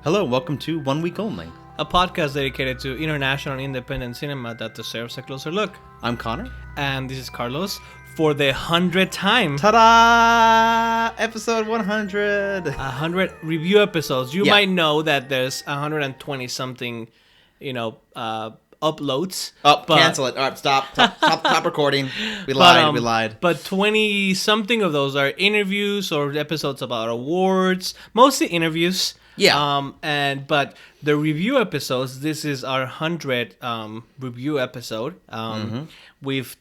Hello, welcome to 1 Week Only. A podcast dedicated to international and independent cinema that deserves a closer look. I'm Conor. And this is Carlos for the 100th time. Ta-da! Episode 100. 100 review episodes. You might know that there's 120 something, uploads. Oh, cancel it. All right, stop recording. We lied. But 20 something of those are interviews or episodes about awards, mostly interviews. Yeah. But the review episodes, this is our 100th review episode. We've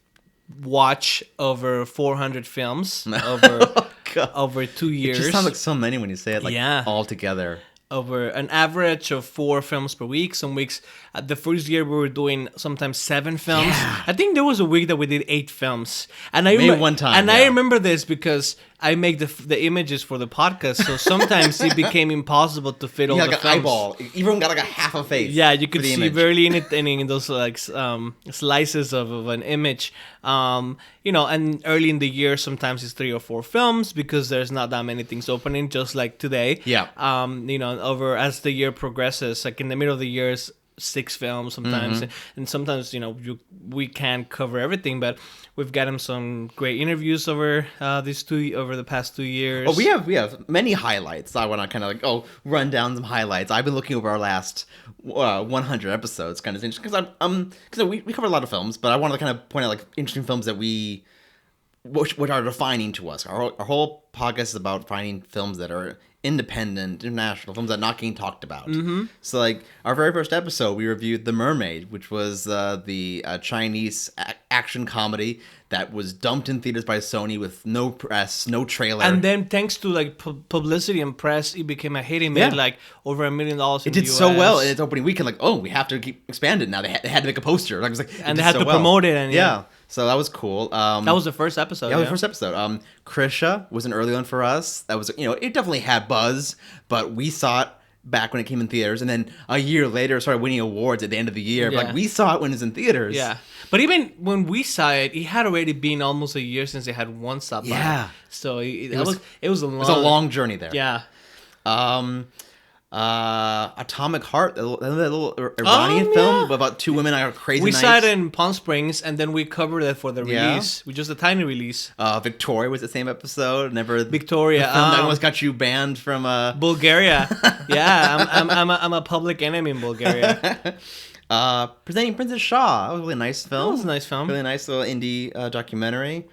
watched over 400 films over 2 years. It just sounds like so many when you say it all together. Over an average of 4 films per week. Some weeks, the first year we were doing sometimes 7 films. Yeah. I think there was a week that we did 8 films. And one time. And I remember this because I make the images for the podcast, so sometimes it became impossible to fit all the films. Like an eyeball. Even got like a half a face. Yeah, you could see barely anything in those slices of an image. And early in the year, sometimes it's 3 or 4 films because there's not that many things opening, just like today. Yeah. Over as the year progresses, like in the middle of the year, 6 films sometimes, and sometimes we can't cover everything, but we've gotten some great interviews over the past 2 years. Oh, we have many highlights. I want to kind of run down some highlights. I've been looking over our last 100 episodes, kind of interesting because we cover a lot of films, but I want to kind of point out interesting films that what are defining to us. Our whole podcast is about finding films that are independent, international films that are not getting talked about. So, our very first episode, we reviewed The Mermaid, which was the Chinese action comedy that was dumped in theaters by Sony with no press, no trailer. And then, thanks to publicity and press, it became a hit. It made over $1 million in the US. It did so well in its opening weekend. We have to keep expanding now. They had to make a poster. And they had to promote it. And yeah. So that was cool. That was the first episode. Yeah, the first episode. Krisha was an early one for us. That was, it definitely had buzz, but we saw it back when it came in theaters, and then a year later it started winning awards at the end of the year. Yeah. But we saw it when it was in theaters. Yeah. But even when we saw it, it had already been almost a year since they had one stop by. Yeah. So it was a long journey there. Yeah. Atomic Heart, that little Iranian film about 2 women are crazy. We saw it in Palm Springs, and then we covered it for the release, which was a tiny release. Victoria was the same episode. Victoria, the film that almost got you banned from Bulgaria. Yeah, I'm a public enemy in Bulgaria. Presenting Princess Shaw. That was a really nice film. That was a nice film. Really nice little indie documentary.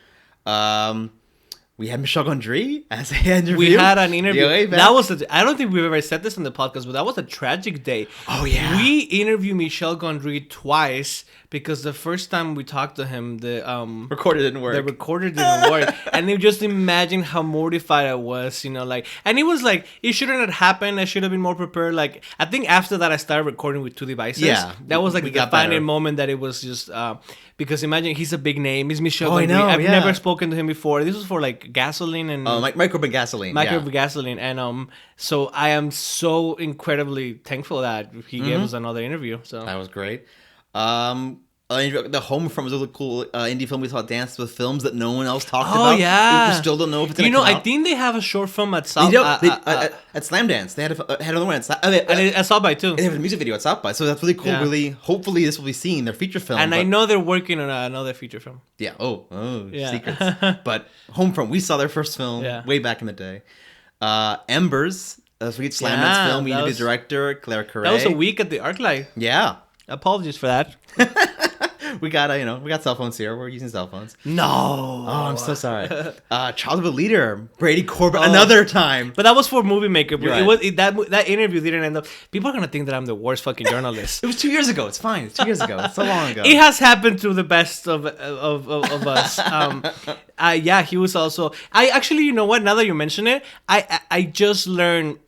We had Michel Gondry as an interview. We had an interview. I don't think we've ever said this on the podcast, but that was a tragic day. Oh, yeah. We interviewed Michel Gondry twice because the first time we talked to him, the recorder didn't work. And you just imagine how mortified I was, and it was it shouldn't have happened. I should have been more prepared. I think after that I started recording with 2 devices. Yeah. That was the defining moment that it was just because imagine he's a big name. He's Michel Gondry. I've never spoken to him before. This was for gasoline and microbit gasoline. Gasoline, and so I am so incredibly thankful that he gave us another interview. So that was great. The Home Front was a really cool indie film we saw, Dance with Films, that no one else talked about. Oh, yeah. We still don't know if it's going to come out. I think they have a short film at South at Slam Dance. They had another one at South by too. They have a music video at South by, so that's really cool. Yeah. Really, hopefully this will be seen, their feature film. And I know they're working on another feature film. Yeah. Secrets. But Home Front, we saw their first film way back in the day. Embers, a sweet Slam Dance film. We interviewed the director, Claire Carré. That was a week at the ArcLight. Yeah. Apologies for that. We got we got cell phones here. We're using cell phones. No. Oh, I'm so sorry. Child of a Leader, Brady Corbett, another time. But that was for Movie Maker. Right. That interview didn't end up. People are gonna think that I'm the worst fucking journalist. It was 2 years ago. It's fine. It's 2 years ago. It's so long ago. It has happened to the best of us. Yeah, he was also. I actually, you know what? Now that you mention it, I just learned.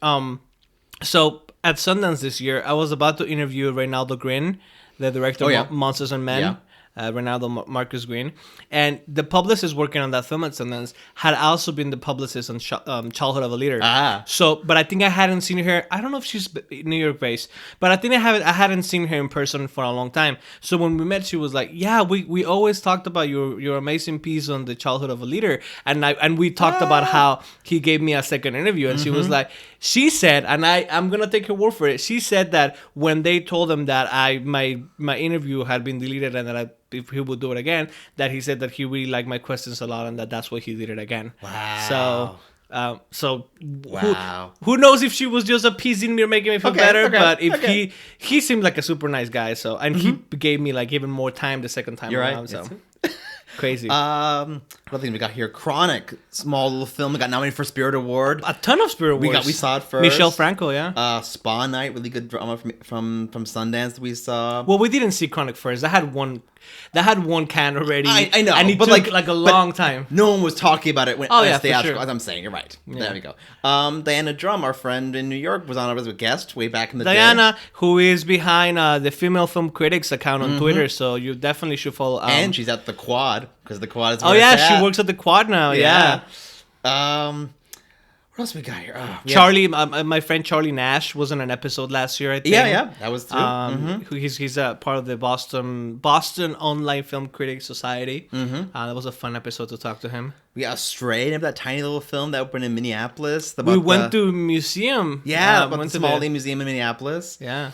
So at Sundance this year, I was about to interview Reynaldo Grin, the director of Monsters and Men. Ronaldo Marcus Green, and the publicist working on that film at Sundance had also been the publicist on Childhood of a Leader. So, but I think I hadn't seen her. I don't know if she's New York based, but I think I hadn't seen her in person for a long time. So when we met, she was like, "Yeah, we always talked about your amazing piece on the Childhood of a Leader," and we talked about how he gave me a second interview, and she was like, she said, and I'm gonna take her word for it. She said that when they told him that my interview had been deleted and that if he would do it again, that he said that he really liked my questions a lot and that's why he did it again. Wow. So, wow. Who knows if she was just appeasing me or making me feel better? But if he seemed like a super nice guy, so and he gave me like even more time the second time around. Right. So crazy. What thing we got here? Chronic, small little film. It got nominated for Spirit Award. A ton of Spirit Awards. We saw it first. Michelle Franco, yeah. Spa Night, really good drama from Sundance. We saw. Well, we didn't see Chronic first. That had one can already. I know, and it but took like a long time. No one was talking about it when for theatrical. sure. As I'm saying, you're right. Yeah. There we go. Diana Drum, our friend in New York, was on as a guest way back in the day. Diana, who is behind the Female Film Critics account on Twitter, so you definitely should follow. And she's at the Quad because the Quad is. Oh yeah, she works at the Quad now. Yeah. What else we got here? Charlie, my friend Charlie Nash was on an episode last year, I think. Yeah, that was too. He's part of the Boston Online Film Critics Society. That was a fun episode to talk to him. We got Stray, remember that tiny little film that opened in Minneapolis? We went to a museum. Yeah, about the Smalley Museum in Minneapolis. Yeah.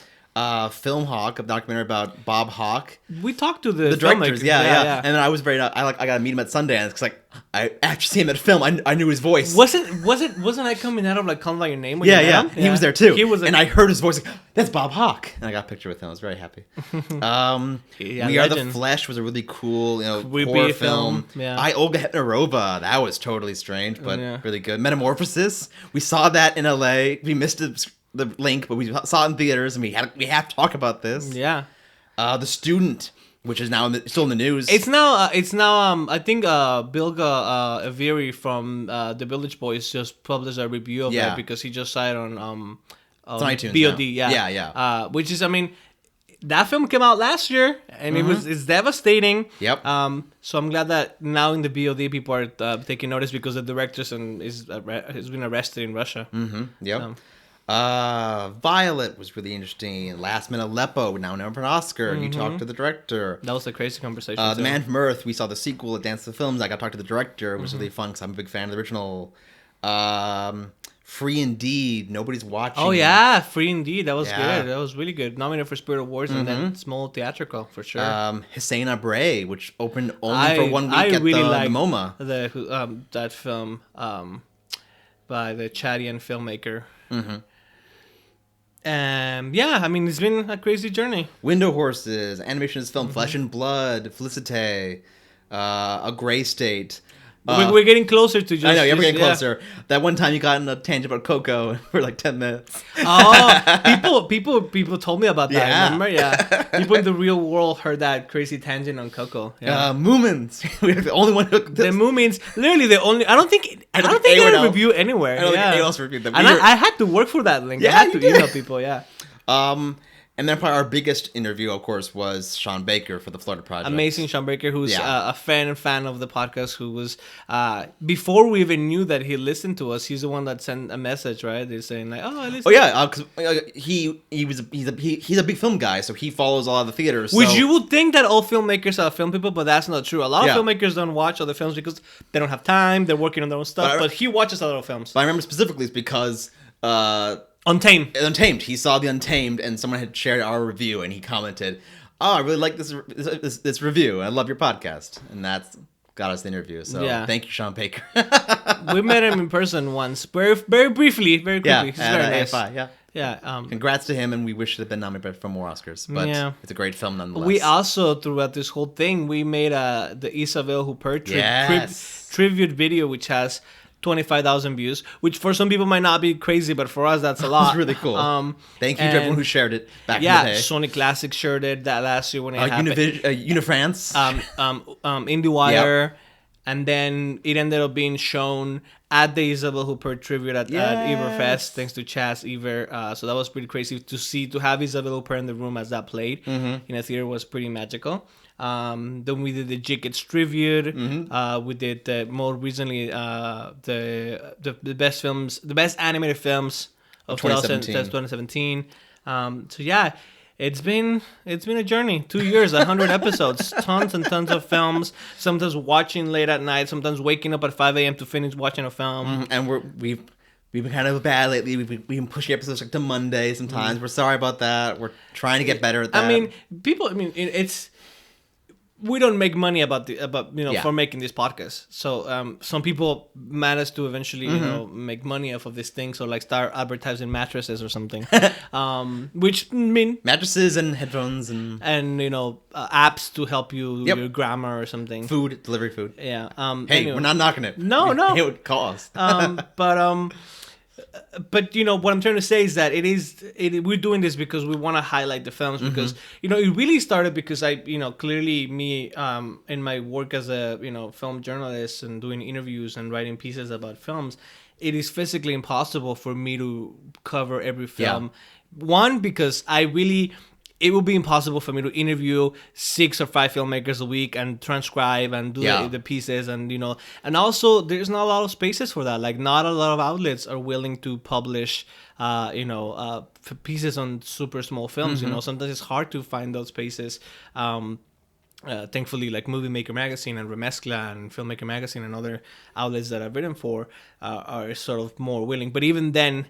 Film Hawk, a documentary about Bob Hawk. We talked to the directors, yeah. And then I was I got to meet him at Sundance because I after seeing him at film, I knew his voice. Wasn't I coming out of like Call By Your Name? When yeah. He was there too. He was, and I heard his voice. Like, that's Bob Hawk, and I got a picture with him. I was very happy. We Are the Flesh was a really cool, horror film. Yeah. Olga Hetnerova. That was totally strange, but really good. Metamorphosis. We saw that in LA. We missed the link, but we saw it in theaters, and we have to talk about this. Yeah. The Student, which is now still in the news. It's now. I think Bilga Aviri from the Village Boys just published a review of it because he just saw it on iTunes VOD. now. Yeah. Which is, that film came out last year, and it's devastating. Yep. So I'm glad that now in the VOD people are taking notice because the director has been arrested in Russia. Yep. Violet was really interesting. Last Minute Aleppo, now known for an Oscar. You talked to the director. That was a crazy conversation. The Man from Earth, we saw the sequel at Dance of the Films. I got to talk to the director. It was really fun because I'm a big fan of the original. Free Indeed, nobody's watching. Oh yeah, Free Indeed, that was good. That was really good. Nominated for Spirit Awards and then small theatrical for sure. Hussein Abre, which opened only for 1 week at the MoMA. That film by the Chadian filmmaker. It's been a crazy journey. Window Horses, Animationist film Flesh and Blood, Felicite, A Gray State. We're getting closer to just... I know, we're getting closer. That one time you got in a tangent about Coco for like 10 minutes. People told me about that, remember? Yeah. People in the real world heard that crazy tangent on Coco. Yeah. Moomins. We're the only one who... The Moomins, literally the only... I don't think they had a review anywhere. I don't think anyone else reviewed them. And I had to work for that link. I had to email people, And then probably our biggest interview, of course, was Sean Baker for the Florida Project. Amazing Sean Baker, who's a fan of the podcast, who was, before we even knew that he listened to us, he's the one that sent a message, right? They're saying like, I listened. Oh, yeah, because he's a big film guy, so he follows a lot of the theaters. Which you would think that all filmmakers are film people, but that's not true. A lot of filmmakers don't watch other films because they don't have time, they're working on their own stuff, but he watches a lot of films. But I remember specifically it's because... Untamed. He saw the Untamed, and someone had shared our review, and he commented, "Oh, I really like this review. I love your podcast," and that's got us the interview. So thank you, Sean Baker. We met him in person once, very briefly, very quickly. He's very nice. AFI, congrats to him, and we wish it had been nominated for more Oscars. But it's a great film nonetheless. We also, throughout this whole thing, we made the Isabelle Huppert tribute video, which has 25,000 views, which for some people might not be crazy, but for us that's a lot. It's really cool. Thank you to everyone who shared it back in the day. Sony Classic shared it that last year when it happened. Unifrance, IndieWire, And then it ended up being shown at the Isabel Huppert tribute at Everfest, thanks to Chaz Ever. So that was pretty crazy to have Isabel Huppert in the room as that played in a theater was pretty magical. Then we did the Jickets tribute. We did more recently the best films, the best animated films of 2017. So yeah. It's been a journey. 2 years, 100 episodes, tons and tons of films. Sometimes watching late at night. Sometimes waking up at 5 a.m. to finish watching a film. And we've been kind of bad lately. We've been pushing episodes to Monday. Sometimes we're sorry about that. We're trying to get better at that. It's. We don't make money about for making this podcast. So some people manage to eventually make money off of this thing. So like start advertising mattresses or something, which mattresses and headphones and apps to help you your grammar or something. Delivery food. Yeah. Hey, anyway. We're not knocking it. No. It would cost. But what I'm trying to say is that we're doing this because we want to highlight the films because it really started because I clearly me in my work as a film journalist and doing interviews and writing pieces about films, it is physically impossible for me to cover every film. Yeah. One, because it would be impossible for me to interview 6 or 5 filmmakers a week and transcribe and do the pieces and also there's not a lot of spaces for that. Like not a lot of outlets are willing to publish pieces on super small films. Sometimes it's hard to find those spaces. Thankfully, like Movie Maker Magazine and Remezcla and Filmmaker Magazine and other outlets that I've written for are sort of more willing. But even then,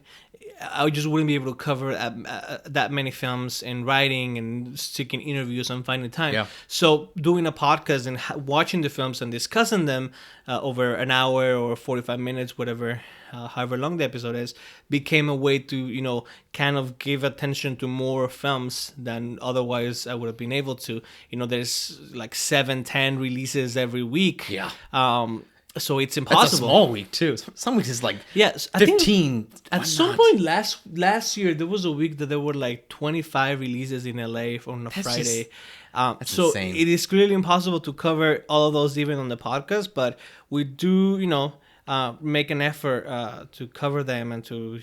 I just wouldn't be able to cover that many films in writing and seeking interviews and finding time. Yeah. So doing a podcast and watching the films and discussing them over an hour or 45 minutes, whatever, however long the episode is, became a way to, kind of give attention to more films than otherwise I would have been able to. There's like 7-10 releases every week. Yeah. So it's impossible. It's a small week too. Some weeks is like 15. I think at some point last year there was a week that there were like 25 releases in LA on a Friday. That's so insane. It is clearly impossible to cover all of those even on the podcast, but we do, make an effort to cover them and to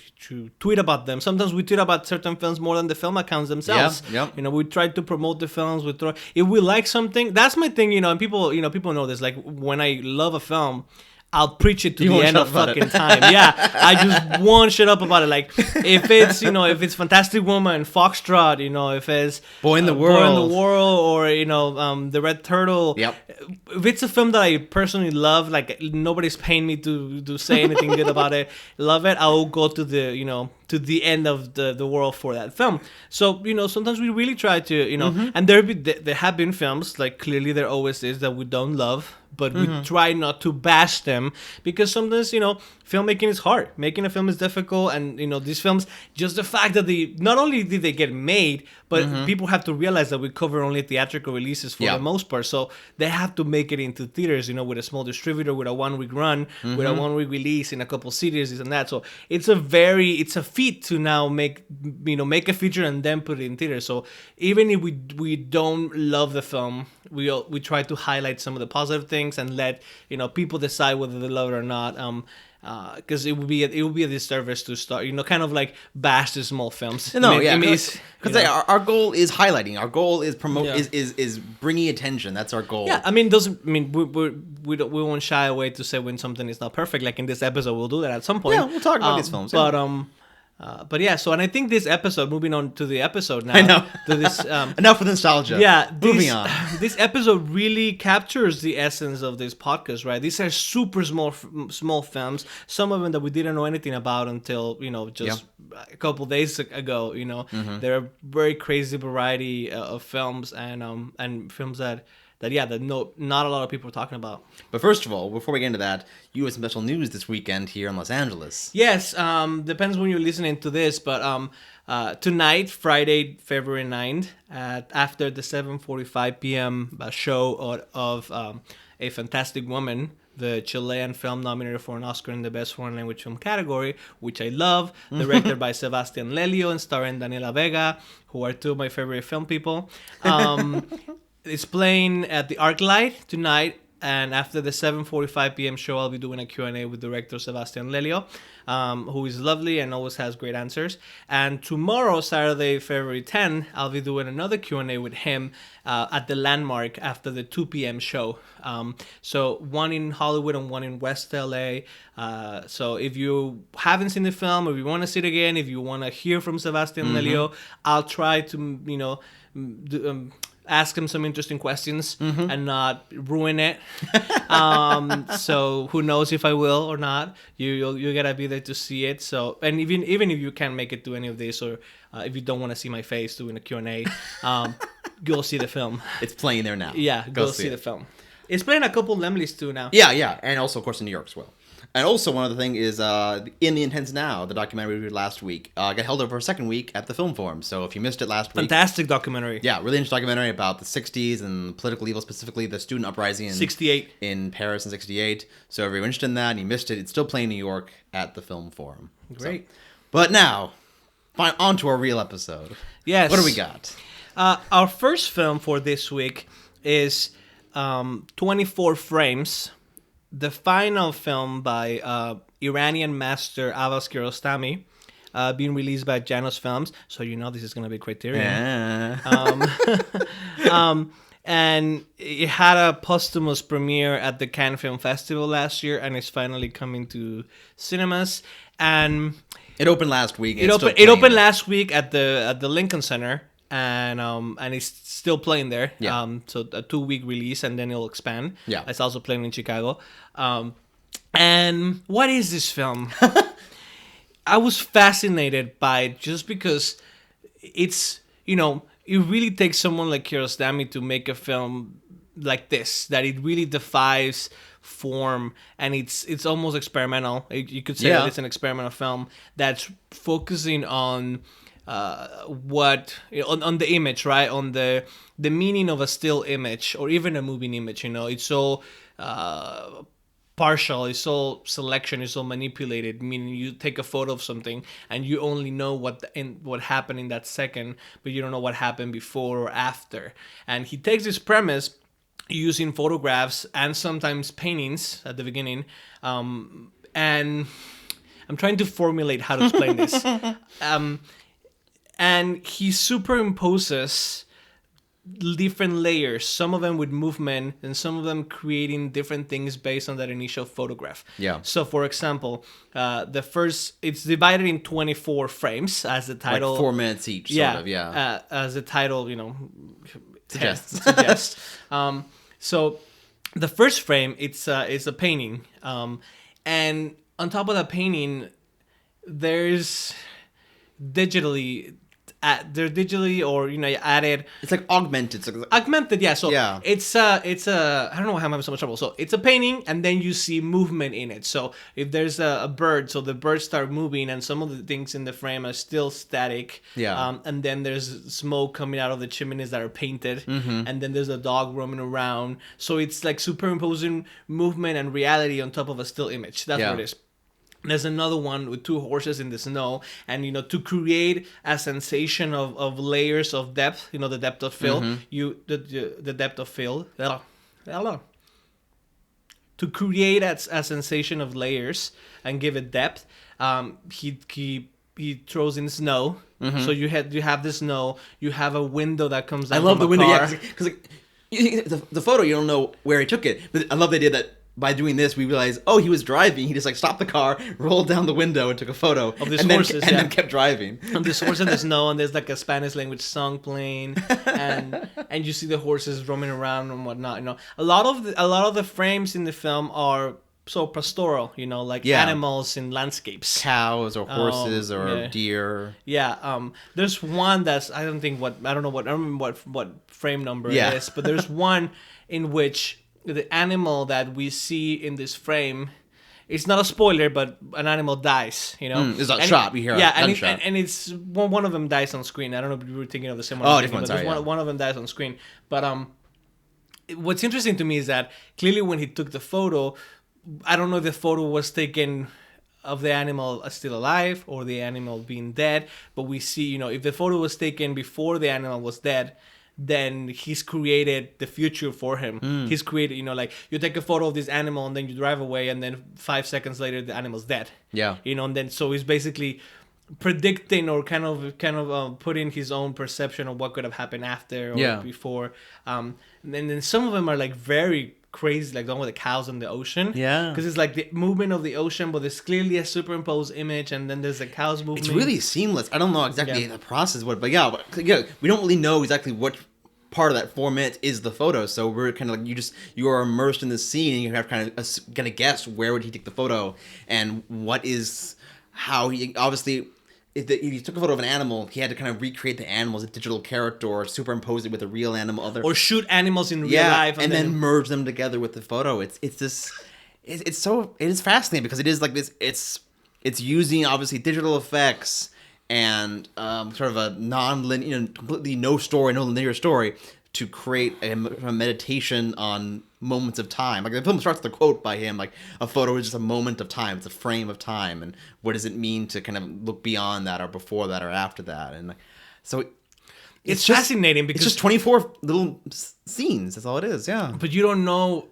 tweet about them. Sometimes we tweet about certain films more than the film accounts themselves. Yeah. We try to promote the films. If we like something, that's my thing. And people know this. Like when I love a film, I'll preach it to the end of fucking time. Yeah, I just won't shut up about it. Like if it's if it's Fantastic Woman, Foxtrot, if it's Boy in the World, or The Red Turtle. Yep. If it's a film that I personally love, like nobody's paying me to say anything good about it, love it, I'll go to the to the end of the world for that film. So sometimes we really try to and there have been films, like clearly there always is, that we don't love. But we try not to bash them because sometimes, filmmaking is hard. Making a film is difficult. And, these films, just the fact that not only did they get made, but people have to realize that we cover only theatrical releases for the most part. So they have to make it into theaters, with a small distributor, with a 1-week run, with a 1-week release in a couple cities, this and that. So it's a feat to now make a feature and then put it in theaters. So even if we don't love the film, we try to highlight some of the positive things and let people decide whether they love it or not. Because it would be a disservice to start kind of like bash the small films. Because our goal is highlighting. Our goal is is bringing attention. That's our goal. Yeah, we won't shy away to say when something is not perfect. Like in this episode, we'll do that at some point. Yeah, we'll talk about these films. But yeah, so and I think this episode, moving on to the episode now. I know. To this, enough with nostalgia. Yeah. Moving on. This episode really captures the essence of this podcast, right? These are super small films. Some of them that we didn't know anything about until, just a couple days ago, They're a very crazy variety of films and films that not a lot of people are talking about. But first of all, before we get into that, you have some special news this weekend here in Los Angeles. Yes, depends when you're listening to this, but tonight, Friday, February 9th, after the 7:45 p.m. Show of A Fantastic Woman, the Chilean film nominated for an Oscar in the Best Foreign Language Film category, which I love, directed by Sebastian Lelio and starring Daniela Vega, who are two of my favorite film people. It's playing at the ArcLight tonight And after the 7:45 p.m. show, I'll be doing a Q&A with director Sebastian Lelio, who is lovely and always has great answers. And tomorrow, Saturday, February 10, I'll be doing another Q&A with him at the Landmark after the 2 p.m. show. So one in Hollywood and one in West LA. So if you haven't seen the film, if you want to see it again, if you want to hear from Sebastian Lelio, I'll try to, ask him some interesting questions and not ruin it. So who knows if I will or not. You gotta be there to see it. So, and even if you can't make it to any of this, or if you don't want to see my face doing a Q&A, go see the film. It's playing there now. Yeah, go see the film. It's playing a couple Lemleys too now. Yeah, and also of course in New York as well. And also one other thing is In the Intense Now, the documentary we did last week, got held over for a second week at the Film Forum. So if you missed it last week... Fantastic documentary. Yeah, really interesting documentary about the 60s and political evil, specifically the student uprising in 68 in Paris in 68. So if you're interested in that and you missed it, it's still playing in New York at the Film Forum. Great. So, but now, on to our real episode. Yes. What do we got? Our first film for this week is 24 Frames, the final film by Iranian master Abbas Kiarostami, being released by Janos Films. So you know this is going to be Criterion. Yeah. And it had a posthumous premiere at the Cannes Film Festival last year, and it's finally coming to cinemas. And It opened last week. it opened last week at the Lincoln Center. And it's still playing there. Yeah. So a 2-week release, and then it'll expand. Yeah. It's also playing in Chicago. And what is this film? I was fascinated by it just because it's, it really takes someone like Kiarostami to make a film like this, that it really defies form, and it's almost experimental. You could say that it's an experimental film that's focusing on on the image, right? On the meaning of a still image or even a moving image. It's so partial, it's so selection, it's so manipulated. Meaning you take a photo of something and you only know what happened in that second, but you don't know what happened before or after. And he takes this premise using photographs and sometimes paintings at the beginning, and I'm trying to formulate how to explain this. And he superimposes different layers, some of them with movement and some of them creating different things based on that initial photograph. Yeah. So, for example, it's divided in 24 frames, as the title... Like 4 minutes each, sort of, yeah. As the title, Suggests. So, the first frame, it's a painting. And on top of that painting, there's digitally or added. It's like augmented. Augmented, yeah. So yeah. It's I don't know why I'm having so much trouble. So it's a painting, and then you see movement in it. So if there's a bird, so the birds start moving, and some of the things in the frame are still static. Yeah. And then there's smoke coming out of the chimneys that are painted, and then there's a dog roaming around. So it's like superimposing movement and reality on top of a still image. That's what it is. There's another one with 2 horses in the snow, and to create a sensation of layers of depth, the depth of fill, the depth of fill. To create a sensation of layers and give it depth, he throws in snow. So you have the snow. You have a window that comes down. I love from the window, car. because the photo, you don't know where he took it, but I love the idea that by doing this, we realized, he was driving. He just stopped the car, rolled down the window, and took a photo of these horses, and then kept driving. And this horse in the snow, and there's a Spanish language song playing, and you see the horses roaming around and whatnot. A lot of the frames in the film are so pastoral, animals in landscapes, cows or horses or deer. Yeah. There's one that's I don't remember what frame number it is, but there's one in which the animal that we see in this frame, it's not a spoiler, but an animal dies, There's a shot, we hear a gunshot. and it's one of them dies on screen. I don't know if you were thinking of the same one. Oh, different ones, sorry, one of them dies on screen. But what's interesting to me is that clearly when he took the photo, I don't know if the photo was taken of the animal still alive or the animal being dead, but we see, if the photo was taken before the animal was dead, then he's created the future for him. He's created, like you take a photo of this animal and then you drive away, and then 5 seconds later the animal's dead. Yeah. And then so he's basically predicting or kind of putting his own perception of what could have happened after or before. And then some of them are like very crazy, like the one with the cows in the ocean. Yeah. Because it's like the movement of the ocean, but there's clearly a superimposed image, and then there's the cows moving. It's really seamless. I don't know exactly the process, but yeah, we don't really know exactly what part of that 4 minutes is the photo. So we're kind of like you are immersed in the scene, and you have kind of guess where would he take the photo, and how he obviously. If he took a photo of an animal, he had to kind of recreate the animal as a digital character or superimpose it with a real animal. Or shoot animals in real life. And then merge them together with the photo. It is fascinating because it is like this. It's using obviously digital effects and sort of a non-linear, completely no linear story to create a meditation on moments of time. Like the film starts with a quote by him, like a photo is just a moment of time. It's a frame of time, and what does it mean to kind of look beyond that, or before that, or after that? And so it's fascinating because it's just 24 little scenes. That's all it is. Yeah, but you don't know.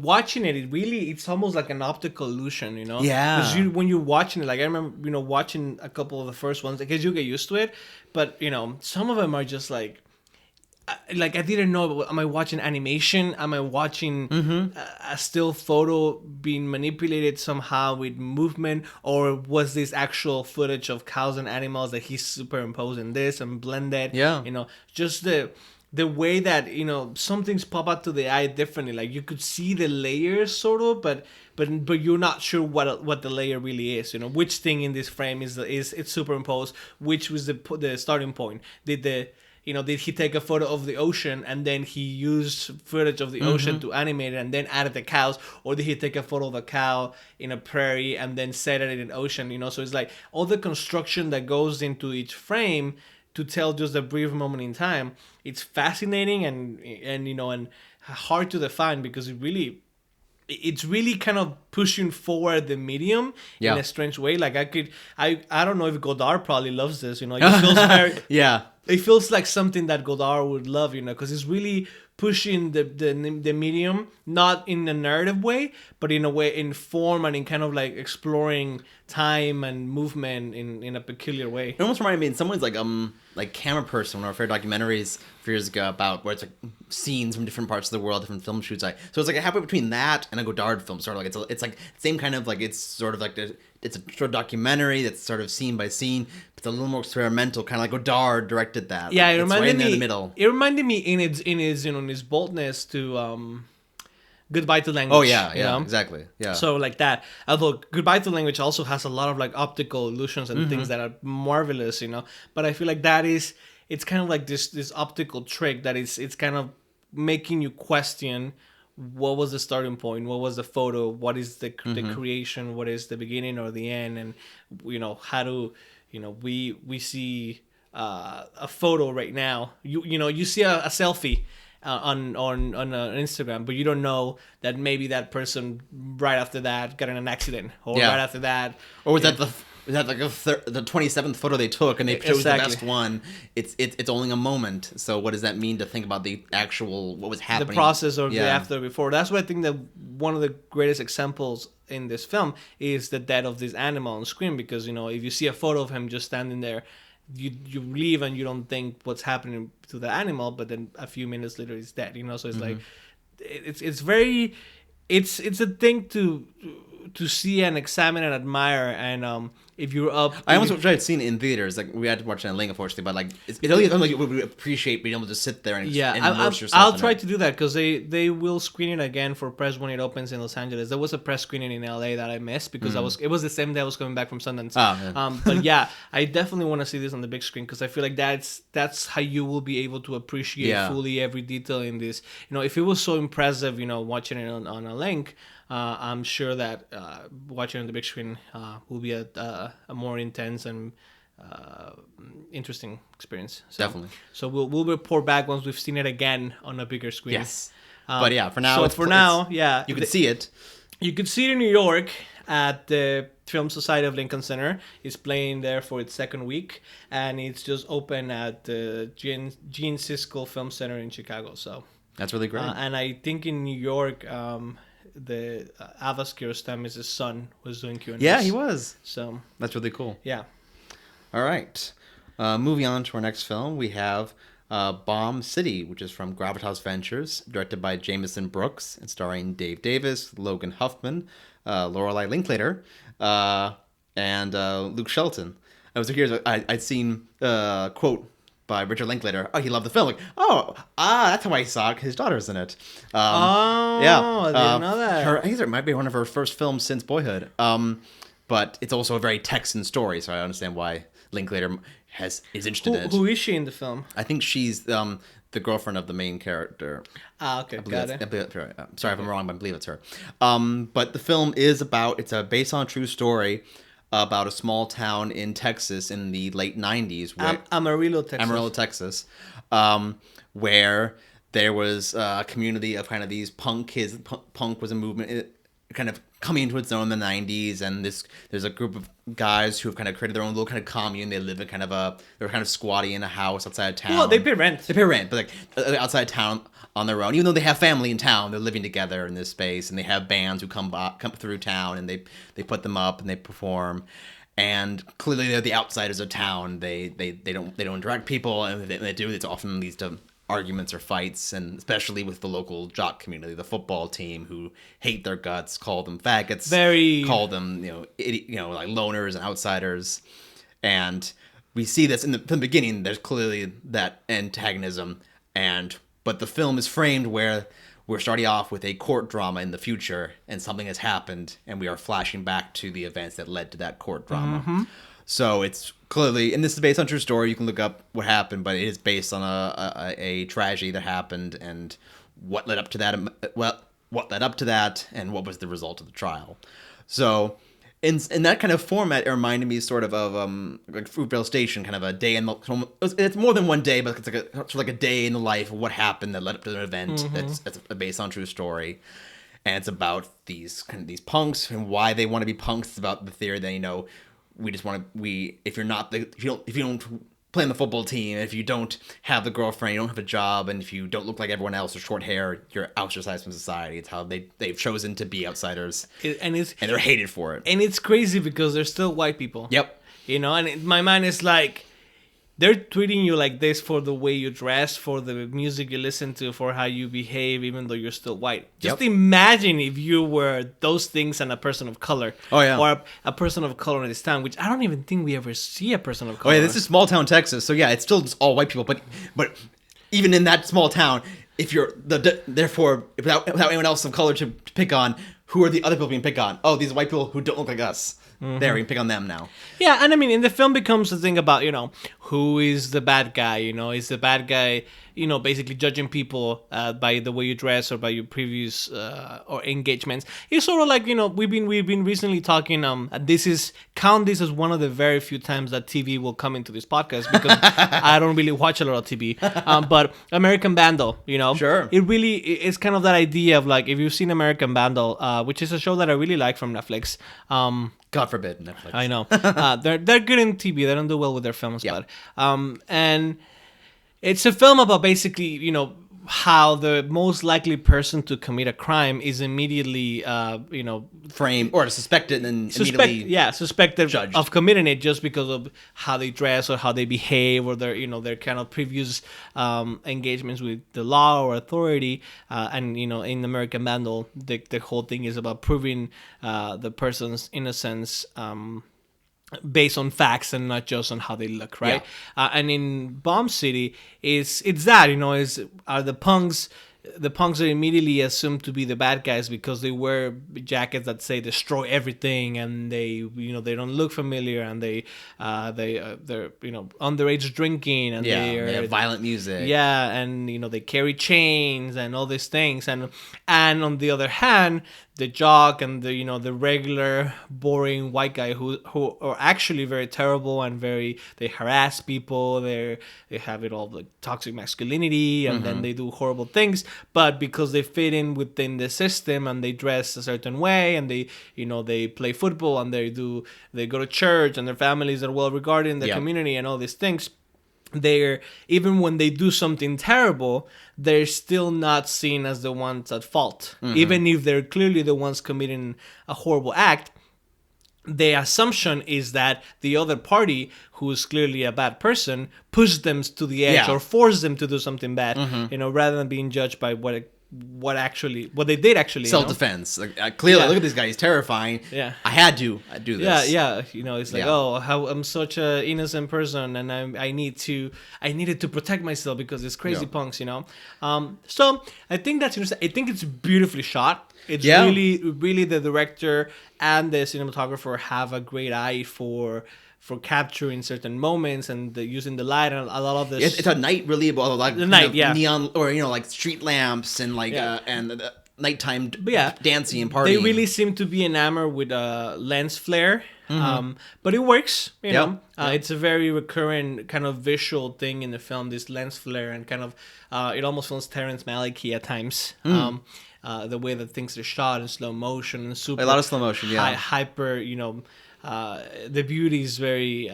Watching it's almost like an optical illusion. Yeah. Because when you're watching it, like I remember, watching a couple of the first ones, because you get used to it. But some of them are just like I didn't know. Am I watching animation? Am I watching a still photo being manipulated somehow with movement, or was this actual footage of cows and animals that he's superimposing this and blended? Yeah. Just the way that some things pop out to the eye differently. Like you could see the layers sort of, but you're not sure what the layer really is. Which thing in this frame is it's superimposed? Which was the starting point? Did he take a photo of the ocean and then he used footage of the ocean to animate it and then added the cows? Or did he take a photo of a cow in a prairie and then set it in an ocean? So it's like all the construction that goes into each frame to tell just a brief moment in time. It's fascinating and hard to define because it's really kind of pushing forward the medium in a strange way. Like I don't know if Godard probably loves this. It feels very It feels like something that Godard would love, because it's really pushing the medium, not in a narrative way, but in a way, in form and in kind of like exploring time and movement in a peculiar way. It almost reminded me in some ways like Camera Person, one of our favorite documentaries a few years ago about where it's like scenes from different parts of the world, different film shoots. So it's like halfway between that and a Godard film, sort of like it's like same kind of like it's sort of like it's a sort of documentary that's sort of scene by scene. It's a little more experimental, kind of like Godard directed that. Yeah, like, it reminded right me. in the middle. It reminded me in his boldness to Goodbye to Language. Oh yeah, exactly. Yeah. So like that. Although Goodbye to Language also has a lot of like optical illusions and things that are marvelous, But I feel like it's kind of like this optical trick that it's kind of making you question what was the starting point, what was the photo, what is the creation, what is the beginning or the end, and how do we see a photo right now. You see a selfie. On Instagram, but you don't know that maybe that person right after that got in an accident, or right after that, or was that like the 27th photo they took and they chose the best one? It's only a moment. So what does that mean to think about the actual what was happening, the process or the after before? That's why I think that one of the greatest examples in this film is the death of this animal on screen, because if you see a photo of him just standing there, you leave and you don't think what's happening to the animal, but then a few minutes later it's dead. So it's like it's very it's a thing to see and examine and admire. And if you're up, I almost tried seeing it in theaters. Like we had to watch it in link, unfortunately, but like it only like you would appreciate being able to sit there and immerse yourself. I'll try to do that because they will screen it again for press when it opens in Los Angeles. There was a press screening in LA that I missed because it was the same day I was coming back from Sundance. But yeah, I definitely want to see this on the big screen because I feel like that's how you will be able to appreciate fully every detail in this. If it was so impressive, watching it on a link. I'm sure that watching on the big screen will be a more intense and interesting experience. So, definitely. So we'll report back once we've seen it again on a bigger screen. Yes. But yeah, for now. You can see it. You could see it in New York. at the Film Society of Lincoln Center. It's playing there for its second week, and it's just open at the Gene Siskel Film Center in Chicago. So That's really great. and I think in New York, the Abbas Kiarostami's son was doing Q&As. Yeah, he was. So That's really cool. yeah. All right. Moving on to our next film, we have Bomb City, which is from Gravitas Ventures, directed by Jameson Brooks, and starring Dave Davis, Logan Huffman, Lorelai Linklater, and Luke Shelton. I was curious. I'd seen a quote by Richard Linklater. Oh, he loved the film. Like, that's how I saw it. His daughter's in it. Yeah. I didn't know that. I guess it might be one of her first films since Boyhood. But it's also a very Texan story, so I understand why Linklater is interested in it. Who is she in the film? I think she's the girlfriend of the main character. Okay, got it. I believe that's right. Sorry if I'm wrong, but I believe it's her. But the film is it's based on a true story about a small town in Texas in the late 90s. Amarillo, Texas. Amarillo, Texas, where there was a community of kind of these punk kids. Punk was a movement kind of coming into its own in the 90s, and there's a group of guys who have kind of created their own little kind of commune. They live in they're kind of squatty in a house outside of town. Well, they pay rent. But like outside town on their own. Even though they have family in town, they're living together in this space, and they have bands who come through town, and they put them up and they perform. And clearly they're the outsiders of town. They don't interact people, and they do. It often leads to arguments or fights, and especially with the local jock community, the football team, who hate their guts, call them faggots, call them like loners and outsiders. And we see this from the beginning. There's clearly that antagonism, but the film is framed where we're starting off with a court drama in the future, and something has happened, and we are flashing back to the events that led to that court drama. Mm-hmm. So it's clearly, and this is based on true story. You can look up what happened, but it is based on a tragedy that happened, and what led up to that. What led up to that, and what was the result of the trial. So, in that kind of format, it reminded me sort of like Fruitvale Station, kind of a day in the. It's more than one day, but it's like sort of like a day in the life of what happened that led up to an event that's based on true story. And it's about these punks and why they want to be punks. It's about the theory that we just want to if you don't play on the football team, if you don't have the girlfriend, you don't have a job, and if you don't look like everyone else with short hair, you're ostracized from society. It's how they've chosen to be outsiders, and they're hated for it. And it's crazy because they're still white people. Yep. And my mind is like, they're treating you like this for the way you dress, for the music you listen to, for how you behave, even though you're still white. Just imagine if you were those things and a person of color. Oh, yeah. Or a person of color in this town, which I don't even think we ever see a person of color. Oh, yeah, this is small town Texas, so yeah, it's still just all white people. But even in that small town, if you're therefore without anyone else of color to pick on, who are the other people being picked on? Oh, these white people who don't look like us. Mm-hmm. There, we can pick on them now. Yeah, and I mean, in the film becomes the thing about, who is the bad guy, Is the bad guy, basically judging people by the way you dress or by your previous or engagements. It's sort of like, we've been recently talking, this is as one of the very few times that TV will come into this podcast, because I don't really watch a lot of TV. But American Vandal, Sure. It's kind of that idea of like, if you've seen American Vandal, which is a show that I really like from Netflix. God forbid Netflix. I know. They're good in TV. They don't do well with their films, but and it's a film about basically, how the most likely person to commit a crime is immediately, framed or suspected and immediately suspected judged of committing it just because of how they dress or how they behave or their kind of previous engagements with the law or authority. And in American Vandal, the whole thing is about proving the person's innocence. Based on facts and not just on how they look, right? Yeah. And in Bomb City, it's that, are the punks are immediately assumed to be the bad guys because they wear jackets that say destroy everything, and they don't look familiar, and they're underage drinking, and they have violent music, and they carry chains and all these things, and on the other hand, the jock and the regular boring white guy who are actually very terrible and they harass people. They have it all like toxic masculinity, and then they do horrible things. But because they fit in within the system and they dress a certain way and they play football and they go to church and their families are well regarded in the community and all these things, they're, even when they do something terrible, they're still not seen as the ones at fault. Even if they're clearly the ones committing a horrible act, the assumption is that the other party, who's clearly a bad person, pushed them to the edge or forced them to do something bad, rather than being judged by what they did actually. Self-defense. Like, clearly, look at this guy. He's terrifying. Yeah. I had to do this. Yeah. It's like, how I'm such a innocent person, and I needed to protect myself because it's crazy punks. So I think that's interesting. I think it's beautifully shot. It's really the director and the cinematographer have a great eye for capturing certain moments and using the light and a lot of this. It's a night, really, about like the night, neon, or like street lamps and like and nighttime dancing and partying. They really seem to be enamored with lens flare, but it works. It's a very recurrent kind of visual thing in the film. This lens flare and kind of it almost feels Terrence Malick at times. The way that things are shot in slow motion and super a lot of slow motion, hyper. The beauty is very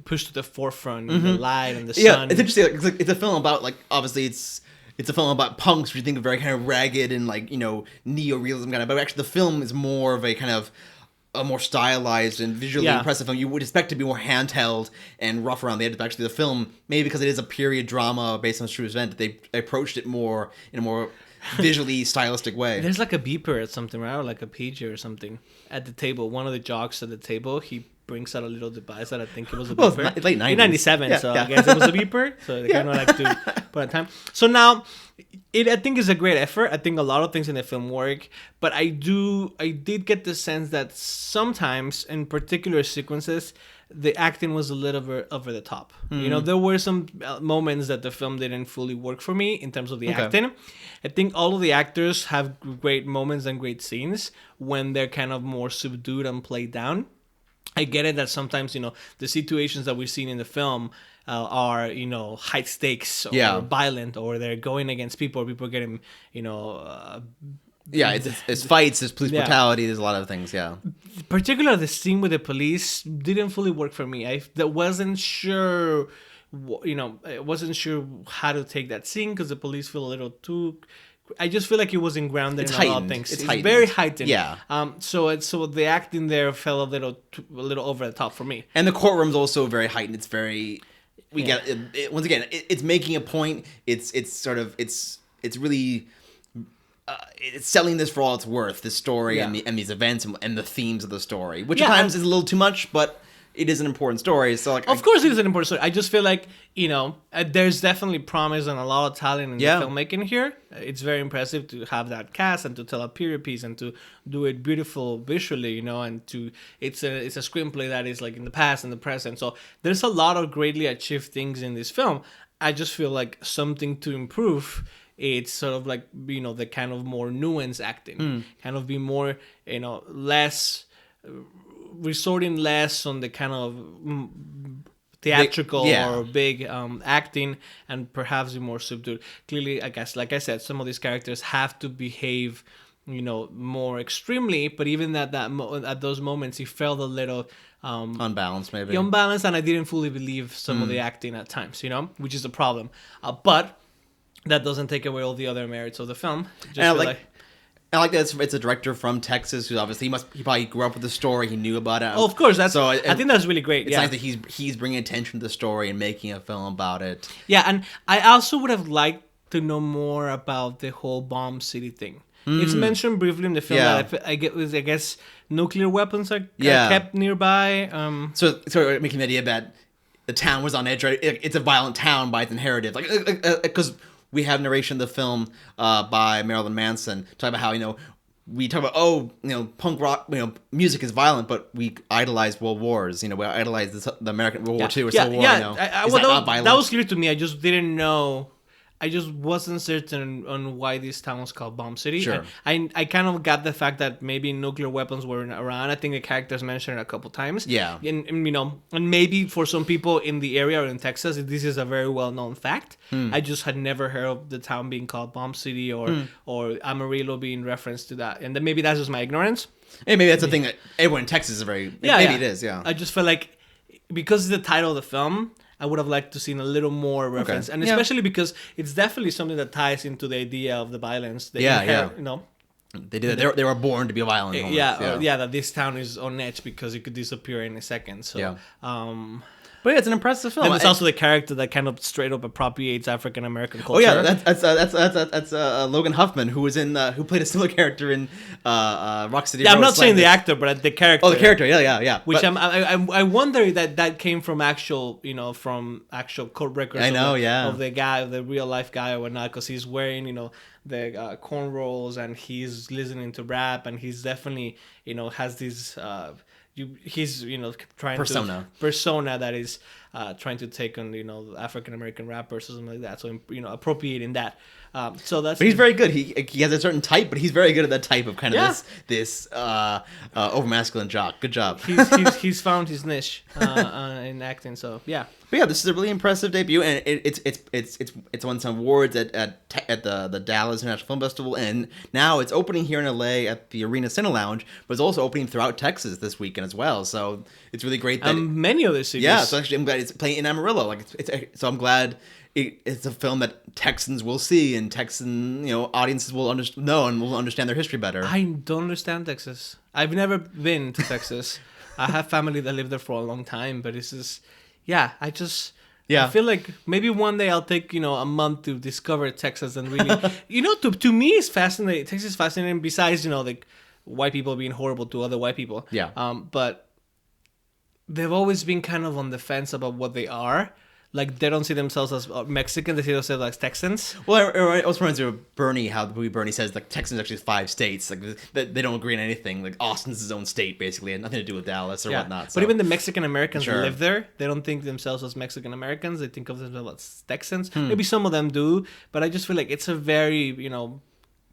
pushed to the forefront, the light and the sun. Yeah, it's interesting. It's a film about, like, obviously it's a film about punks, which you think of very kind of ragged and like neo-realism kind of, but actually the film is more of a kind of a more stylized and visually impressive film. You would expect to be more handheld and rough around the edges, but actually the film, maybe because it is a period drama based on a true event, they approached it more in a more visually stylistic way. There's like a beeper or something, right? Or like a pager or something at the table. One of the jocks at the table, he brings out a little device that I think it was a beeper. It's late 90s. In 97, I guess it was a beeper. So they kind of like to put on time. So now, I think it's a great effort. I think a lot of things in the film work, but I did get the sense that sometimes in particular sequences, the acting was a little bit over the top. There were some moments that the film didn't fully work for me in terms of the acting. I think all of the actors have great moments and great scenes when they're kind of more subdued and played down. I get it that sometimes, the situations that we've seen in the film are, high stakes or violent, or they're going against people, or people getting, it's fights, there's police brutality, there's a lot of things, Particularly the scene with the police didn't fully work for me. I wasn't sure, I wasn't sure how to take that scene because the police feel a little too... I just feel like it wasn't grounded in a lot of things. It's very heightened. Yeah. So the acting there fell a little over the top for me. And the courtroom's also very heightened. It's very... get it, once again, it's making a point. It's really... it's selling this for all it's worth, this story and these events and the themes of the story, which at times is a little too much, but it is an important story. So, like, of course, it is an important story. I just feel like there's definitely promise and a lot of talent in the filmmaking here. It's very impressive to have that cast and to tell a period piece and to do it beautiful visually, and it's a screenplay that is like in the past and the present. So there's a lot of greatly achieved things in this film. I just feel like something to improve. It's sort of like, the kind of more nuanced acting, kind of be more, less, resorting less on the kind of theatrical or big acting, and perhaps be more subdued. Clearly, I guess, like I said, some of these characters have to behave, more extremely, but even at those moments, he felt a little... unbalanced, maybe. Unbalanced, and I didn't fully believe some of the acting at times, which is a problem. But... that doesn't take away all the other merits of the film. I like that it's a director from Texas who obviously he probably grew up with the story. He knew about it. Oh, of course. I think that's really great. It's nice that he's bringing attention to the story and making a film about it. Yeah, and I also would have liked to know more about the whole bomb city thing. It's mentioned briefly in the film that I guess nuclear weapons are kept nearby. So making the idea that the town was on edge. Right? It's a violent town by its inherited, because. We have narration of the film by Marilyn Manson talking about how, we talk about, punk rock, music is violent, but we idolize world wars. We idolize the American World War II or Civil War. That was clear to me. I just didn't know I just wasn't certain on why this town was called Bomb City. Sure. I kind of got the fact that maybe nuclear weapons were around. I think the characters mentioned it a couple times. Yeah. And and maybe for some people in the area or in Texas, this is a very well known fact. I just had never heard of the town being called Bomb City or Amarillo being referenced to that, and then maybe that's just my ignorance. Hey, maybe that's the thing that everyone in Texas is very. Yeah, maybe yeah. it is. Yeah. I just felt like because it's the title of the film, I would have liked to seen a little more reference, and especially because it's definitely something that ties into the idea of the violence. Yeah. You know, They did. They were born to be violent. Almost. yeah. That this town is on edge because it could disappear in a second. So, Yeah. But yeah, it's an impressive film. And it's also the character that kind of straight up appropriates African American culture. Oh yeah, that's Logan Huffman, who was in who played a similar character in Rock City. Yeah, I'm Road not saying the Slam. actor, but the character. Oh, the character. Yeah. Which But- I wonder that came from actual, from actual court records. I know, of the guy, of the real life guy or whatnot, because he's wearing, the cornrows and he's listening to rap and he's definitely, has this. He's trying persona that is trying to take on African American rappers or something like that. So appropriating that. So that's. But he's very good. He has a certain type, but he's very good at that type of kind of this over masculine jock. Good job. He's found his niche in acting. So yeah. But yeah, this is a really impressive debut, and it's won some awards at the Dallas International Film Festival, and now it's opening here in LA at the Arena Cine Lounge, but it's also opening throughout Texas this weekend as well. So it's really great that many other cities. Yeah, so actually I'm glad it's playing in Amarillo. Like so I'm glad it's a film that Texans will see and Texan audiences will know and will understand their history better. I don't understand Texas. I've never been to Texas. I have family that lived there for a long time, but it's just. Yeah, I feel like maybe one day I'll take, a month to discover Texas and really, to me it's fascinating. Texas is fascinating besides, like white people being horrible to other white people. Yeah. But they've always been kind of on the fence about what they are. Like, they don't see themselves as Mexican, they see themselves as Texans. Well, it also reminds me of Bernie, how the movie Bernie says, like, Texas actually is 5 states. Like, they don't agree on anything. Like, Austin's his own state, basically, and nothing to do with Dallas or whatnot. So. But even the Mexican Americans that live there, they don't think themselves as Mexican Americans. They think of themselves as Texans. Maybe some of them do, but I just feel like it's a very,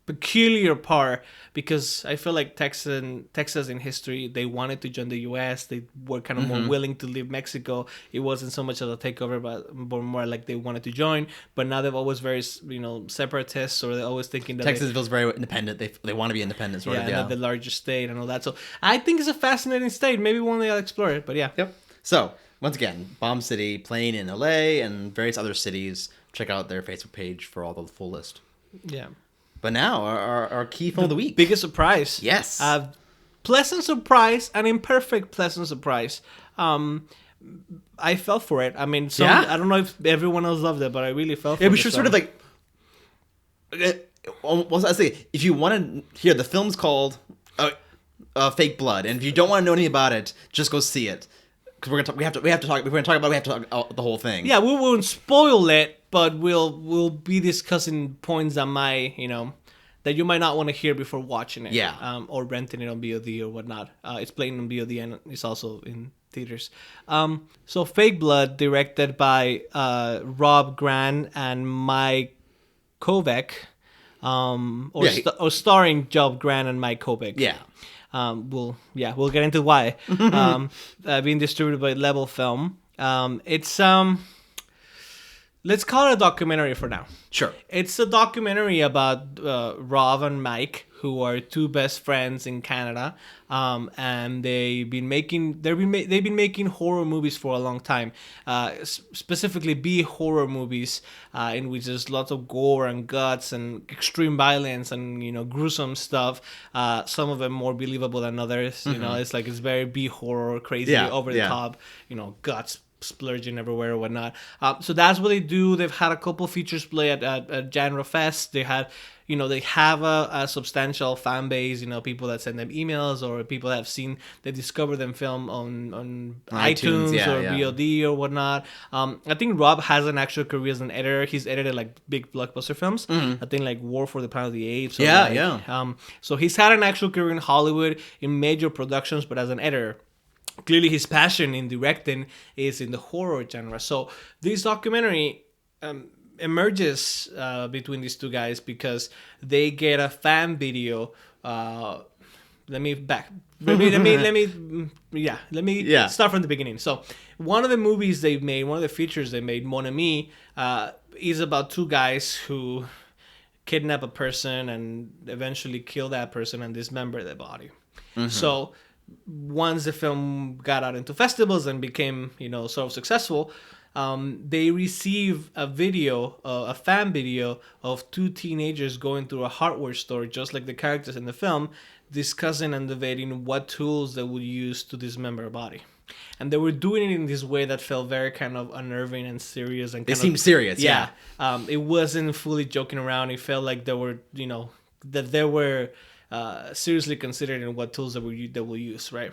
peculiar part because I feel like Texas in history, they wanted to join the U.S. They were kind of more willing to leave Mexico. It wasn't so much of a takeover, but more like they wanted to join. But now they're always very, separatists, or they're always thinking that Texas feels very independent. They want to be independent, sort of. Yeah, not the largest state and all that. So I think it's a fascinating state. Maybe one day I'll explore it. But yeah. Yep. So once again, Bomb City playing in LA and various other cities. Check out their Facebook page for all the full list. Yeah. But now, our key film of the week. Biggest surprise. Yes. Pleasant surprise, an imperfect pleasant surprise. I fell for it. I mean, I don't know if everyone else loved it, but I really fell for it. It was just sort of like... I say, if you want to hear, the film's called Fake Blood, and if you don't want to know anything about it, just go see it. Because we have to talk about the whole thing. Yeah, we won't spoil it, but we'll be discussing points that might, that you might not want to hear before watching it. Yeah. Or renting it on VOD or whatnot. It's playing on VOD and it's also in theaters. So Fake Blood, directed by Rob Grant and Mike Kovac, or starring Rob Grant and Mike Kovac. Yeah. We'll get into why. Being distributed by Level Film. It's let's call it a documentary for now. Sure. It's a documentary about Rob and Mike, who are two best friends in Canada, and they've been making horror movies for a long time, specifically B horror movies, in which there's lots of gore and guts and extreme violence and gruesome stuff. Some of them more believable than others. It's very B horror, crazy, over the top. Guts splurging everywhere or whatnot. So that's what they do. They've had a couple features play at Genre Fest. They had, they have a substantial fan base. People that send them emails or people that have seen, they discover them film on iTunes or VOD or whatnot. I think Rob has an actual career as an editor. He's edited like big blockbuster films. I think like War for the Planet of the Apes. So he's had an actual career in Hollywood in major productions, but as an editor. Clearly his passion in directing is in the horror genre. So this documentary emerges between these two guys because they get a fan video. Let me Yeah. start from the beginning. So one of the movies they made, one of the features they made, Mon Ami, is about two guys who kidnap a person and eventually kill that person and dismember their body. So once the film got out into festivals and became, sort of successful, they receive a video, a fan video of two teenagers going through a hardware store, just like the characters in the film, discussing and debating what tools they would use to dismember a body. And they were doing it in this way that felt very kind of unnerving and serious. And It seemed serious, yeah. It wasn't fully joking around. It felt like they were, that they were seriously considering what tools they will use, right?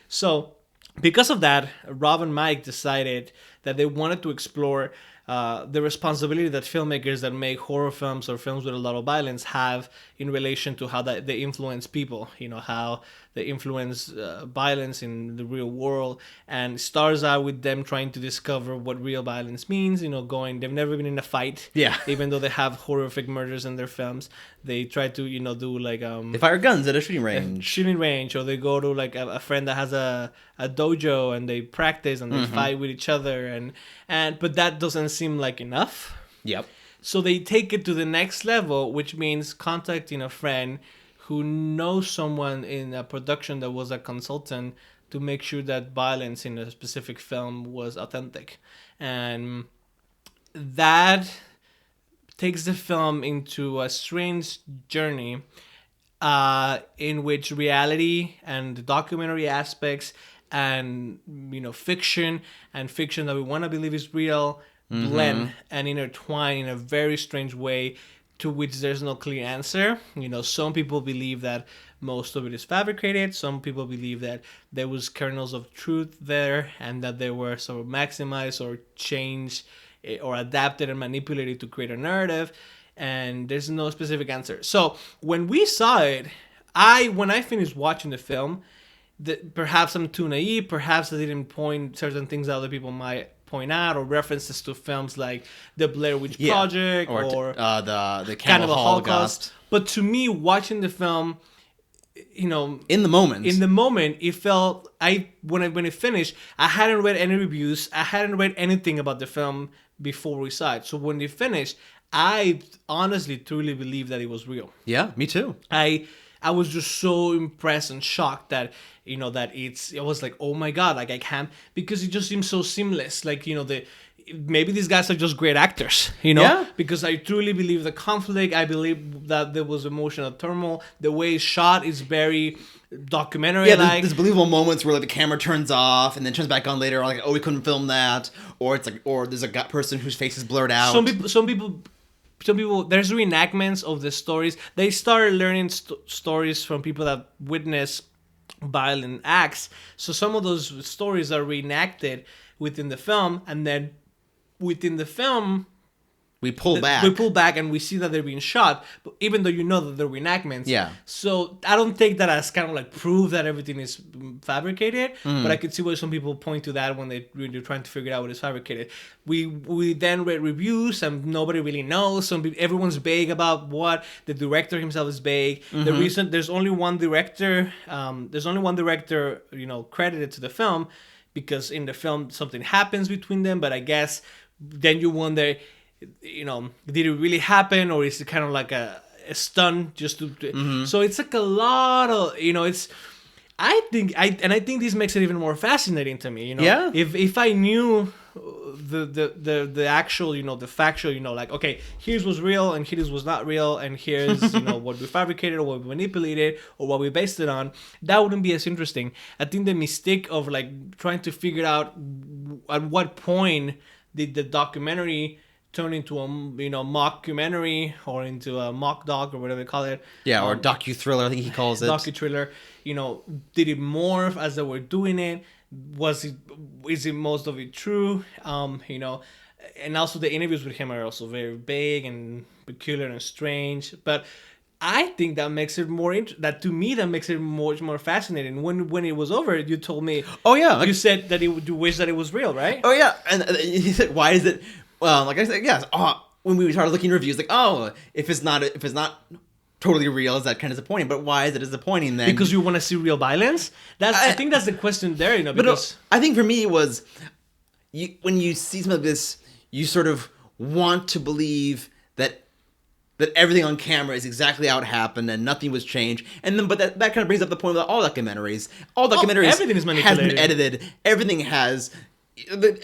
So because of that, Rob and Mike decided that they wanted to explore the responsibility that filmmakers that make horror films or films with a lot of violence have in relation to how that they influence people, how they influence violence in the real world, and stars out with them trying to discover what real violence means, they've never been in a fight, even though they have horrific murders in their films. They try to, do like they fire guns at a shooting range, or they go to like a friend that has a dojo and they practice and they fight with each other, but that doesn't seem like enough. Yep. So they take it to the next level, which means contacting a friend who knows someone in a production that was a consultant to make sure that violence in a specific film was authentic. And that takes the film into a strange journey in which reality and documentary aspects and fiction that we want to believe is real blend and intertwine in a very strange way, to which there's no clear answer. Some people believe that most of it is fabricated. Some people believe that there was kernels of truth there and that they were sort of maximized or changed or adapted and manipulated to create a narrative. And there's no specific answer. So when we saw it, when I finished watching the film, perhaps I'm too naive, perhaps I didn't point certain things that other people might point out, or references to films like the Blair Witch Project or the Cannibal Holocaust. But to me, watching the film, in the moment, it felt when it finished, I hadn't read any reviews, I hadn't read anything about the film before we saw it. So when it finished, I honestly truly believe that it was real. Yeah, me too. I was just so impressed and shocked that it was like, oh my god, like I can't, because it just seems so seamless, like maybe these guys are just great actors, because I truly believe the conflict. I believe that there was emotional turmoil. The way it's shot is very documentary like. There's believable moments where like the camera turns off and then turns back on later, like, oh, we couldn't film that, or it's like, or there's a person whose face is blurred out. Some people, there's reenactments of the stories. They started learning stories from people that witness violent acts. So some of those stories are reenacted within the film, and then within the film, we pull back and we see that they're being shot, but even though that they're reenactments. Yeah. So I don't take that as kind of like proof that everything is fabricated, but I could see why some people point to that when they're trying to figure out what is fabricated. We then read reviews and nobody really knows. Everyone's vague about what. The director himself is vague. The reason there's only one director, credited to the film, because in the film something happens between them, but I guess then you wonder, did it really happen, or is it kind of like a stunt just to? So it's like a lot of, I think this makes it even more fascinating to me. Yeah. If I knew the actual, the factual, like, okay, here's what's real and here's what's not real, and here's what we fabricated or what we manipulated or what we based it on, that wouldn't be as interesting. I think the mistake of like trying to figure out at what point did the documentary turn into a mockumentary or into a mock doc or whatever they call it. Yeah, or docu-thriller, I think he calls it. Docu-thriller. Did it morph as they were doing it? Is it most of it true? And also the interviews with him are also very vague and peculiar and strange. But I think that makes it that makes it much more fascinating. When it was over, you told me. Oh yeah, you said that you wish that it was real, right? Oh yeah, and he said, "Why is it?" Well, like I said, yes. when we started looking at reviews, like, oh, if it's not totally real, is that kind of disappointing? But why is it disappointing then? Because you want to see real violence. I think that's the question there, you know. Because I think for me it was, when you see something like this, you sort of want to believe that everything on camera is exactly how it happened and nothing was changed. And then, but that kind of brings up the point about all documentaries. Everything is manipulated. Has been edited. Everything has. In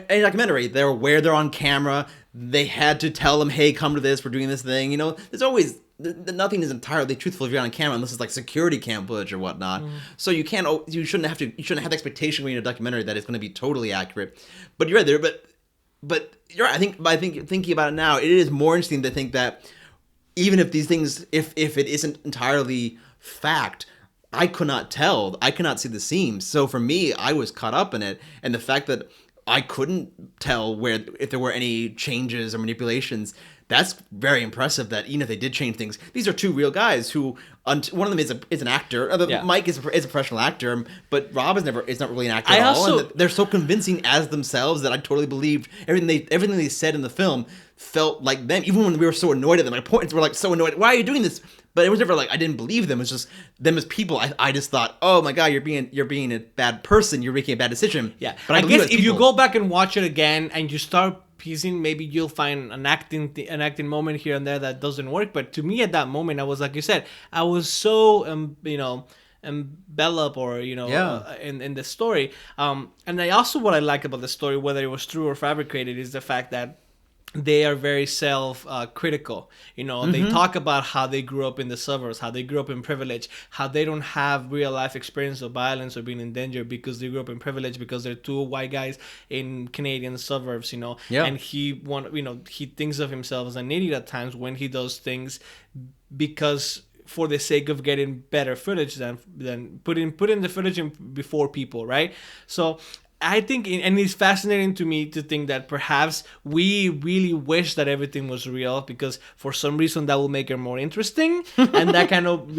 a documentary, they're aware they're on camera. They had to tell them, "Hey, come to this. We're doing this thing." You know, there's always nothing is entirely truthful if you're on camera, unless it's like security cam footage or whatnot. So you shouldn't have the expectation when you're in a documentary that it's going to be totally accurate. But you're right there. But you're right. I think thinking about it now, it is more interesting to think that even if these things, if it isn't entirely fact, I could not tell. I could not see the seams. So for me, I was caught up in it, and the fact that I couldn't tell if there were any changes or manipulations. That's very impressive. That even if they did change things, these are two real guys who. One of them is an actor. Mike is a professional actor, but Rob is not really an actor at all. And they're so convincing as themselves that I totally believed everything they said in the film felt like them. Even when we were so annoyed at them, my points were like so annoyed. Why are you doing this? But it was never like I didn't believe them. It's just them as people. I just thought, oh my god, you're being a bad person. You're making a bad decision. Yeah, but I guess if you go back and watch it again and you start piecing, maybe you'll find an acting moment here and there that doesn't work. But to me, at that moment, I was like you said, I was so enveloped or in the story. And what I like about the story, whether it was true or fabricated, is the fact that they are very self-critical. They talk about how they grew up in the suburbs, how they grew up in privilege, how they don't have real life experience of violence or being in danger because they grew up in privilege because they're two white guys in Canadian suburbs, And he thinks of himself as an idiot at times when he does things because for the sake of getting better footage than putting the footage in before people, right? So I think, and it's fascinating to me to think that perhaps we really wish that everything was real because for some reason that will make it more interesting, and that kind of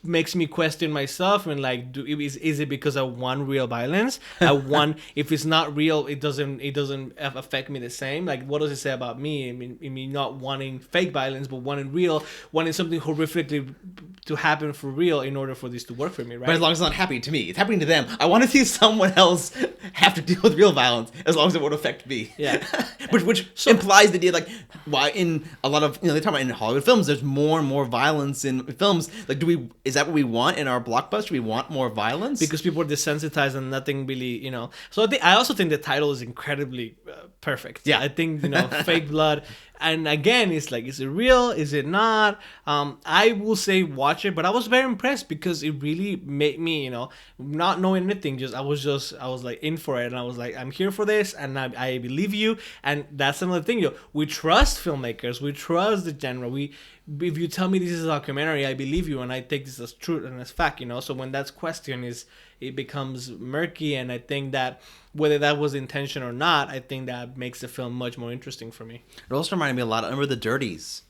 makes me question myself and like, is it because I want real violence? If it's not real, it doesn't affect me the same. Like, what does it say about me? I mean, not wanting fake violence, but wanting something horrifically to happen for real in order for this to work for me, right? But as long as it's not happening to me, it's happening to them. I want to see someone else have to deal with real violence as long as it won't affect me. Yeah. which implies the idea, like, why in a lot of, they talk about in Hollywood films, there's more and more violence in films. Like, is that what we want in our blockbuster? We want more violence? Because people are desensitized and nothing really, So I also think the title is incredibly perfect. Yeah. I think, Fake Blood. And again, it's like, is it real? Is it not? I will say watch it, but I was very impressed because it really made me, not knowing anything. I was like in for it, and I was like, I'm here for this, and I believe you. And that's another thing, we trust filmmakers, we trust the genre. If you tell me this is a documentary, I believe you, and I take this as truth and as fact, So when that's questioned, it becomes murky, and I think that whether that was intention or not, I think that makes the film much more interesting for me. It also reminded me a lot. I remember the Dirties.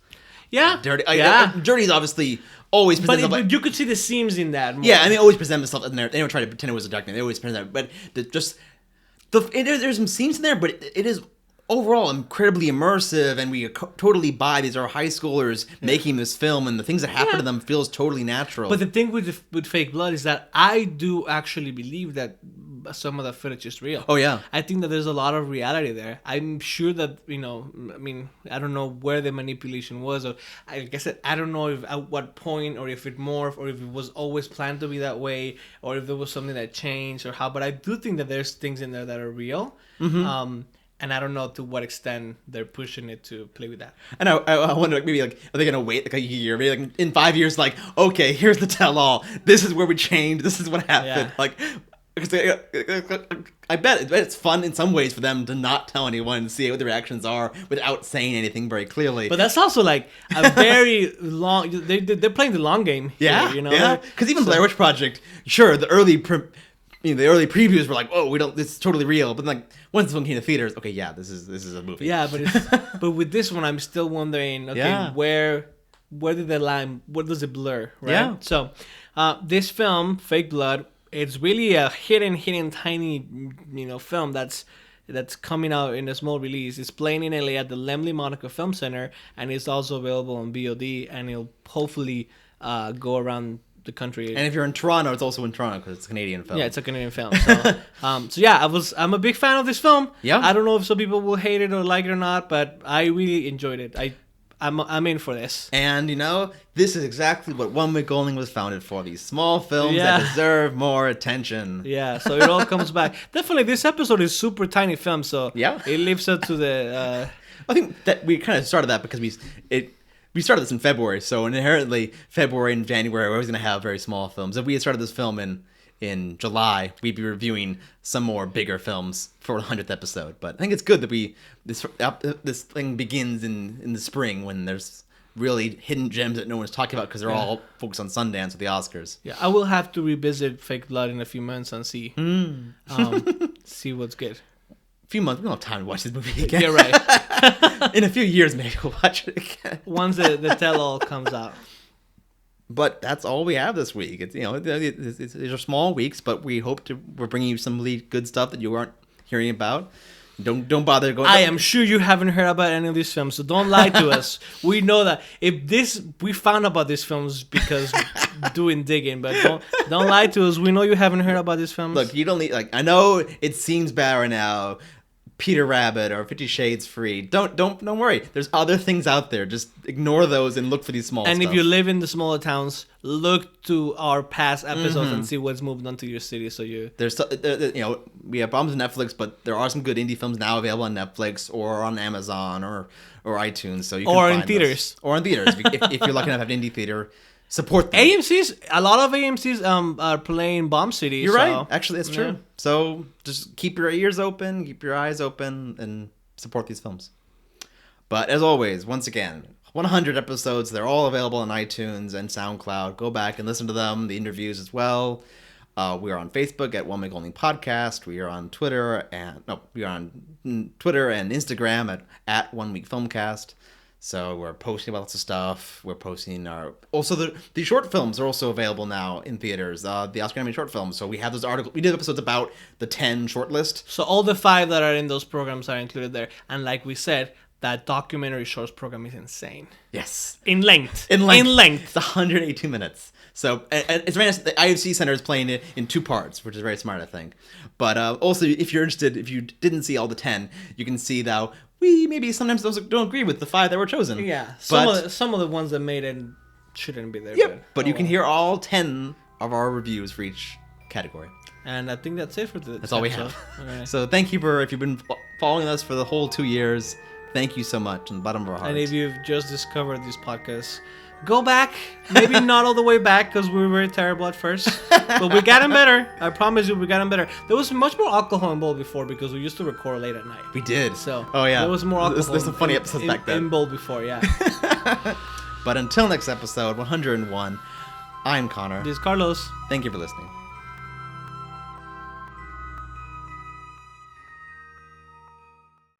Yeah, Dirties obviously always present themselves. But you could see the seams in that. More. Yeah, I mean, always present themselves in there. They don't try to pretend it was a documentary. They always present that. But there's some scenes in there, but it is overall incredibly immersive, and we totally buy these are high schoolers making this film, and the things that happen to them feels totally natural. But the thing with Fake Blood is that I do actually believe that some of the footage is real. Oh yeah, I think that there's a lot of reality there. I'm sure that I don't know where the manipulation was, or like I said, I don't know if at what point, or if it morphed, or if it was always planned to be that way, or if there was something that changed, or how. But I do think that there's things in there that are real. Mm-hmm. And I don't know to what extent they're pushing it to play with that. And I wonder, maybe, are they going to wait like a year? Maybe in 5 years, okay, here's the tell-all. This is where we changed. This is what happened. Yeah. Because I bet it's fun in some ways for them to not tell anyone and see what the reactions are without saying anything very clearly. But that's also a very long... They're playing the long game here, Yeah, yeah. Because even Blair Witch Project, sure, the early previews were like, oh, this is totally real. But once the film came to theaters, okay, yeah, this is a movie. Yeah, but with this one, I'm still wondering, where did the line, where does it blur, right? Yeah. So, this film, Fake Blood, it's really a hidden tiny, film that's that's coming out in a small release. It's playing in LA at the Lemley Monaco Film Center, and it's also available on VOD, and it'll hopefully go around the country. And if you're in Toronto, it's also in Toronto because it's a Canadian film. Yeah, it's a Canadian film. So, I'm a big fan of this film. Yeah. I don't know if some people will hate it or like it or not, but I really enjoyed it. I'm in for this. And, this is exactly what One Week Only was founded for. These small films that deserve more attention. Yeah, so it all comes back. Definitely, this episode is super tiny film, so it lives up to the... I think that we kind of started that because we started this in February, so inherently February and January we're always going to have very small films. If we had started this film in July, we'd be reviewing some more bigger films for the 100th episode. But I think it's good that this thing begins in the spring when there's really hidden gems that no one's talking about because they're all focused on Sundance with the Oscars. Yeah, I will have to revisit Fake Blood in a few months and see see what's good. A few months, we don't have time to watch this movie again. You're right. In a few years, maybe we'll watch it again. Once the tell-all comes out. But that's all we have this week. It's these are small weeks, but we're bringing you some really good stuff that you aren't hearing about. Don't bother going. I am sure you haven't heard about any of these films, so don't lie to us. We know that we found about these films because doing digging, but don't lie to us. We know you haven't heard about these films. Look, you don't need I know it seems bad right now. Peter Rabbit or 50 Shades Free. Don't worry. There's other things out there. Just ignore those and look for these small And stuff. if you live in the smaller towns, look to our past episodes and see what's moved on to your city. So there's we have problems with Netflix, but there are some good indie films now available on Netflix or on Amazon or iTunes. So you can find in theaters. Or in theaters if you're lucky enough to have an indie theater. Support them. A lot of AMC's are playing Bomb City. You're right. Actually, that's true. So just keep your ears open, keep your eyes open, and support these films. But as always, once again, 100 episodes. They're all available on iTunes and SoundCloud. Go back and listen to them, the interviews as well. We are on Facebook at One Week Only Podcast. We are on Twitter and Instagram at One Week Filmcast. So we're posting about lots of stuff. We're posting the short films are also available now in theaters. The Oscar nominated short films. So we have those articles. We did episodes about the 10 shortlist. So all the 5 that are in those programs are included there. And like we said, that documentary shorts program is insane. Yes. In length. It's 182 minutes. So and it's very nice. The IFC Center is playing it in 2 parts, which is very smart, I think. But also, if you're interested, if you didn't see all the 10, you can see that we maybe sometimes don't agree with the 5 that were chosen. Yeah, some of the ones that made it shouldn't be there. Yep, but you can hear all 10 of our reviews for each category. And I think that's it for That's all we have. Okay. So thank you if you've been following us for the whole 2 years. Thank you so much from the bottom of our hearts. And if you've just discovered this podcast, go back. Maybe not all the way back because we were terrible at first. But we got them better. I promise you, we got them better. There was much more alcohol involved before because we used to record late at night. We did. So there was more alcohol. There's some funny episodes back then. Involved before, yeah. But until next episode, 101, I'm Conor. This is Carlos. Thank you for listening.